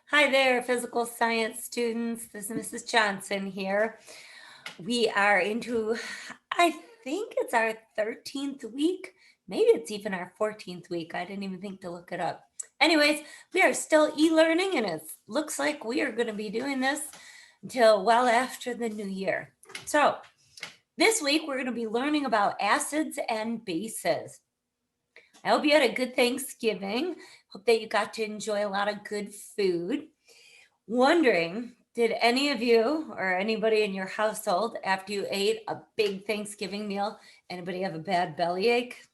Hi there, physical science students. This is Mrs. Johnson here. We are into, I think it's our 13th week. Maybe it's even our 14th week. I didn't even think to look it up. Anyways, we are still e-learning and it looks like we are going to be doing this until well after the new year. So this week we're going to be learning about acids and bases. I hope you had a good Thanksgiving. Hope that you got to enjoy a lot of good food. Wondering, did any of you or anybody in your household, after you ate a big Thanksgiving meal, anybody have a bad bellyache?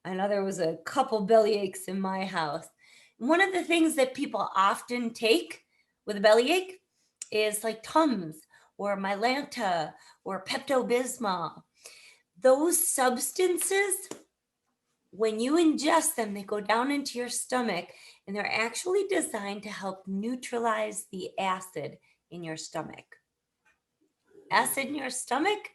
I know there was a couple bellyaches in my house. One of the things that people often take with a bellyache is like Tums or Mylanta or Pepto-Bismol. Those substances, when you ingest them, they go down into your stomach and they're actually designed to help neutralize the acid in your stomach. Acid in your stomach?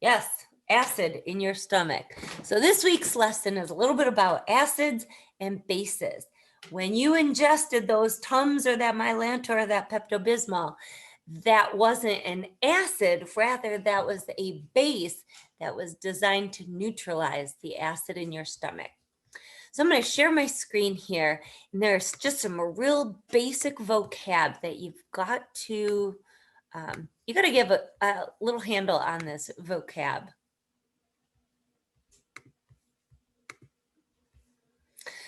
Yes, acid in your stomach. So this week's lesson is a little bit about acids and bases. When you ingested those Tums or that Mylanta or that Pepto-Bismol, that wasn't an acid, rather that was a base that was designed to neutralize the acid in your stomach. So I'm going to share my screen here, and there's just some real basic vocab that you've got to, you got to give a little handle on this vocab.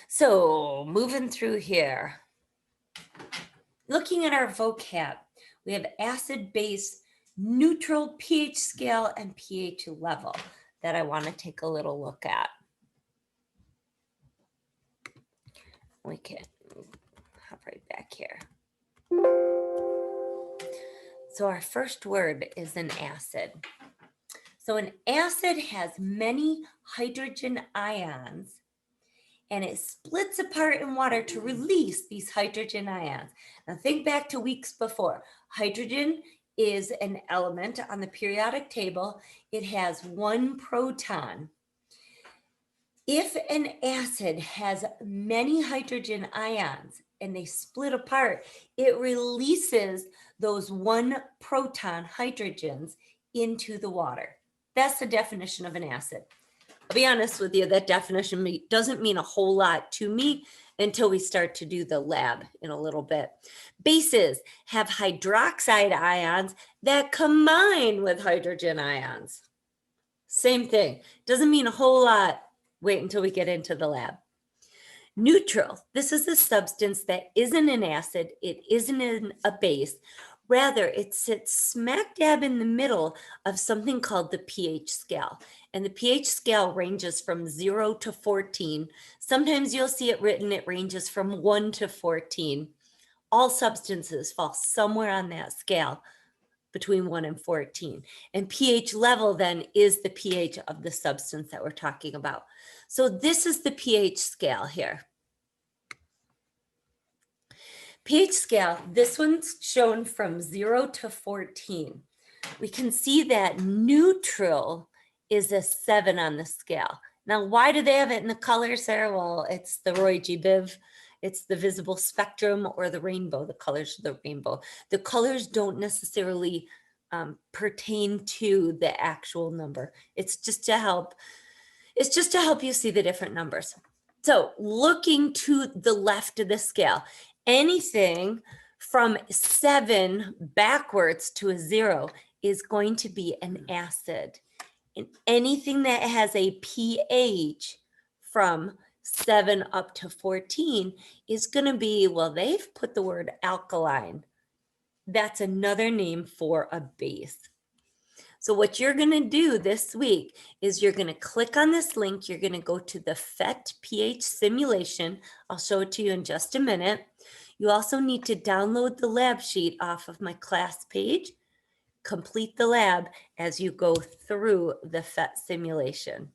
So moving through here, looking at our vocab, we have acid, base, neutral, pH scale, and pH level that I want to take a little look at. We can hop right back here. So our first word is an acid. So an acid has many hydrogen ions and it splits apart in water to release these hydrogen ions. Now think back to weeks before. Hydrogen is an element on the periodic table. It has one proton. If an acid has many hydrogen ions and they split apart, it releases those one proton hydrogens into the water. That's the definition of an acid. I'll be honest with you, that definition doesn't mean a whole lot to me until we start to do the lab in a little bit. Bases have hydroxide ions that combine with hydrogen ions. Same thing. Doesn't mean a whole lot. Wait until we get into the lab. Neutral. This is a substance that isn't an acid. It isn't a base. Rather, it sits smack dab in the middle of something called the pH scale. And the pH scale ranges from 0 to 14. Sometimes you'll see it written, it ranges from 1 to 14. All substances fall somewhere on that scale between 1 and 14. And pH level then is the pH of the substance that we're talking about. So this is the pH scale here. pH scale, this one's shown from 0 to 14. We can see that neutral is a 7 on the scale. Now, why do they have it in the colors there? Well, it's the Roy G. Biv. It's the visible spectrum or the rainbow, the colors of the rainbow. The colors don't necessarily pertain to the actual number. It's just to help you see the different numbers. So looking to the left of the scale, anything from 7 backwards to a 0 is going to be an acid. And anything that has a pH from 7 up to 14 is going to be, well, they've put the word alkaline. That's another name for a base. So what you're going to do this week is you're going to click on this link. You're going to go to the PHET pH simulation. I'll show it to you in just a minute. You also need to download the lab sheet off of my class page. Complete the lab as you go through the PHET simulation.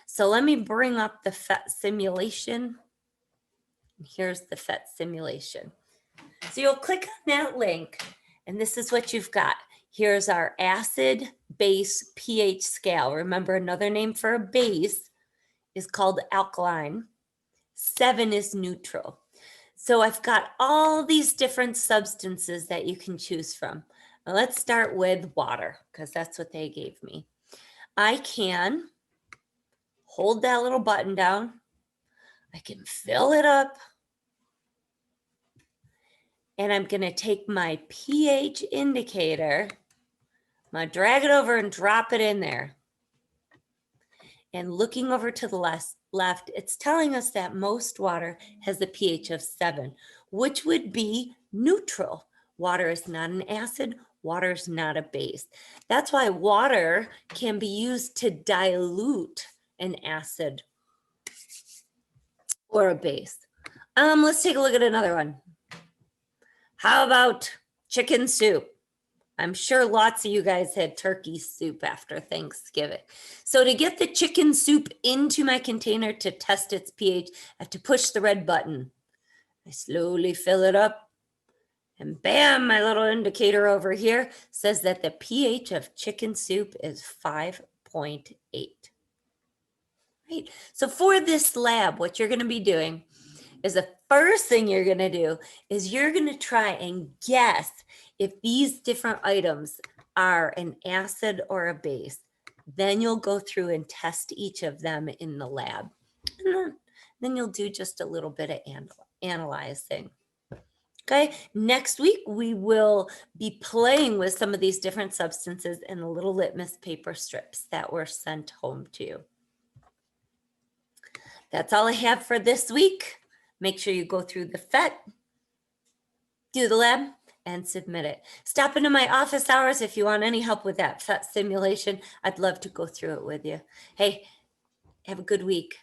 So let me bring up the PHET simulation. Here's the PHET simulation. So you'll click on that link and this is what you've got. Here's our acid base pH scale. Remember, another name for a base is called alkaline. 7 is neutral. So I've got all these different substances that you can choose from. Now let's start with water because that's what they gave me. I can hold that little button down. I can fill it up. And I'm going to take my pH indicator. I'm going to drag it over and drop it in there. And looking over to the left, it's telling us that most water has a pH of 7, which would be neutral. Water is not an acid. Water is not a base. That's why water can be used to dilute an acid or a base. Let's take a look at another one. How about chicken soup? I'm sure lots of you guys had turkey soup after Thanksgiving. So to get the chicken soup into my container to test its pH, I have to push the red button. I slowly fill it up and bam, my little indicator over here says that the pH of chicken soup is 5.8. Right? So for this lab, what you're going to be doing is the first thing you're going to do is you're going to try and guess if these different items are an acid or a base. Then you'll go through and test each of them in the lab. And then you'll do just a little bit of analyzing. Okay, next week we will be playing with some of these different substances in the little litmus paper strips that were sent home to you. That's all I have for this week. Make sure you go through the PhET, do the lab, and submit it. Stop into my office hours if you want any help with that PhET simulation. I'd love to go through it with you. Hey, have a good week.